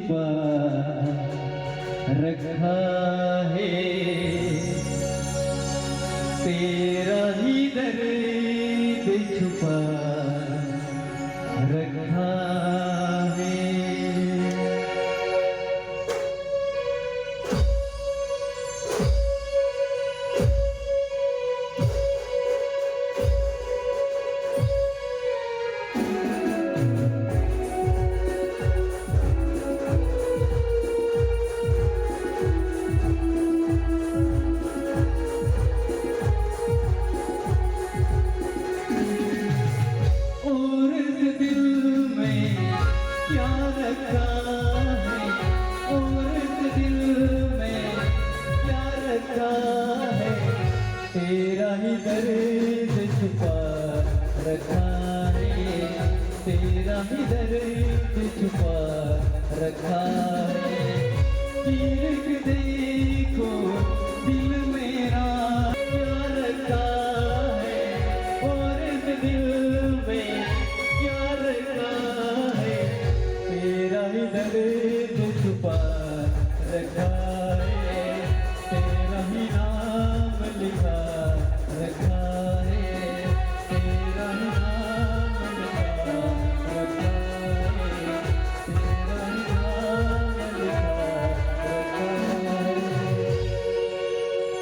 छुपा रखा है, तेरा ही दर्द छुपा रखा है। तेरा ही दर्द छुपा रखा है, तेरा ही दर्द छुपा रखा है। चीर के देखो दिल मेरा क्या रखा है, और इस दिल में क्या रखा है। तेरा ही दर्द छुपा रखा है, तेरा ही नाम लिखा रखा है, तेरा ही